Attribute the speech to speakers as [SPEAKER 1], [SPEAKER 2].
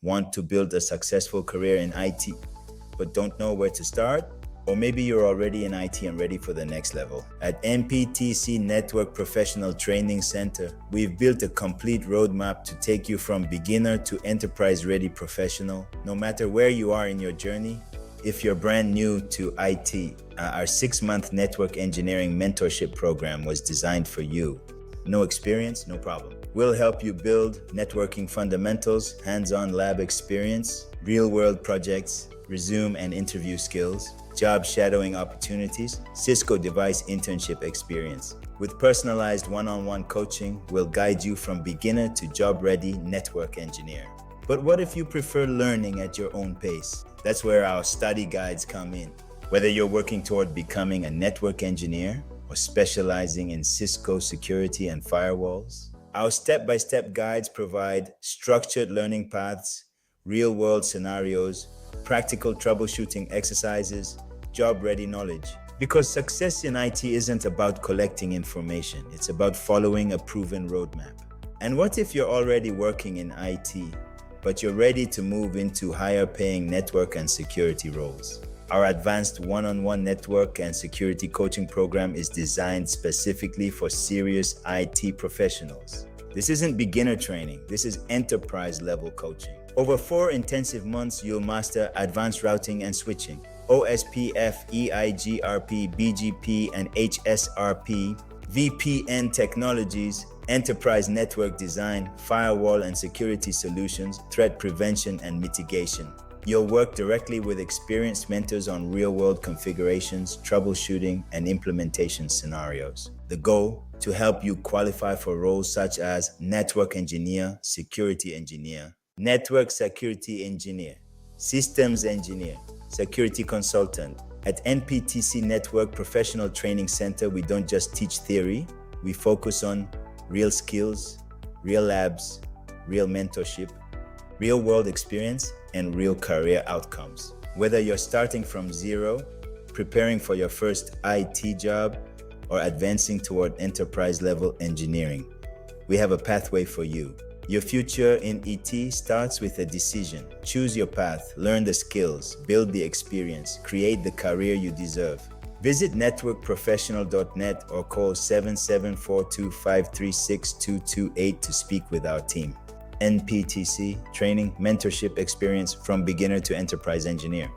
[SPEAKER 1] Want to build a successful career in IT, but don't know where to start? Or maybe you're already in IT and ready for the next level. At NPTC Network Professional Training Center, we've built a complete roadmap to take you from beginner to enterprise-ready professional, no matter where you are in your journey. If you're brand new to IT, our 6-month Network Engineering Mentorship Program was designed for you. No experience, no problem. We'll help you build networking fundamentals, hands-on lab experience, real-world projects, resume and interview skills, job shadowing opportunities, Cisco device internship experience. With personalized one-on-one coaching, we'll guide you from beginner to job-ready network engineer. But what if you prefer learning at your own pace? That's where our study guides come in. Whether you're working toward becoming a network engineer or specializing in Cisco security and firewalls, our step-by-step guides provide structured learning paths, real-world scenarios, practical troubleshooting exercises, job-ready knowledge. Because success in IT isn't about collecting information, it's about following a proven roadmap. And what if you're already working in IT, but you're ready to move into higher-paying network and security roles? Our advanced one-on-one network and security coaching program is designed specifically for serious IT professionals. This isn't beginner training, this is enterprise-level coaching. Over 4 intensive months, you'll master advanced routing and switching, OSPF, EIGRP, BGP, and HSRP, VPN technologies, enterprise network design, firewall and security solutions, threat prevention and mitigation. You'll work directly with experienced mentors on real-world configurations, troubleshooting, and implementation scenarios. The goal? To help you qualify for roles such as network engineer, security engineer, network security engineer, systems engineer, security consultant. At NPTC Network Professional Training Center, we don't just teach theory, we focus on real skills, real labs, real mentorship, real-world experience, and real career outcomes. Whether you're starting from zero, preparing for your first IT job, or advancing toward enterprise-level engineering, we have a pathway for you. Your future in ET starts with a decision. Choose your path, learn the skills, build the experience, create the career you deserve. Visit networkprofessional.net or call 7742536228 to speak with our team. NPTC, training, mentorship experience from beginner to enterprise engineer.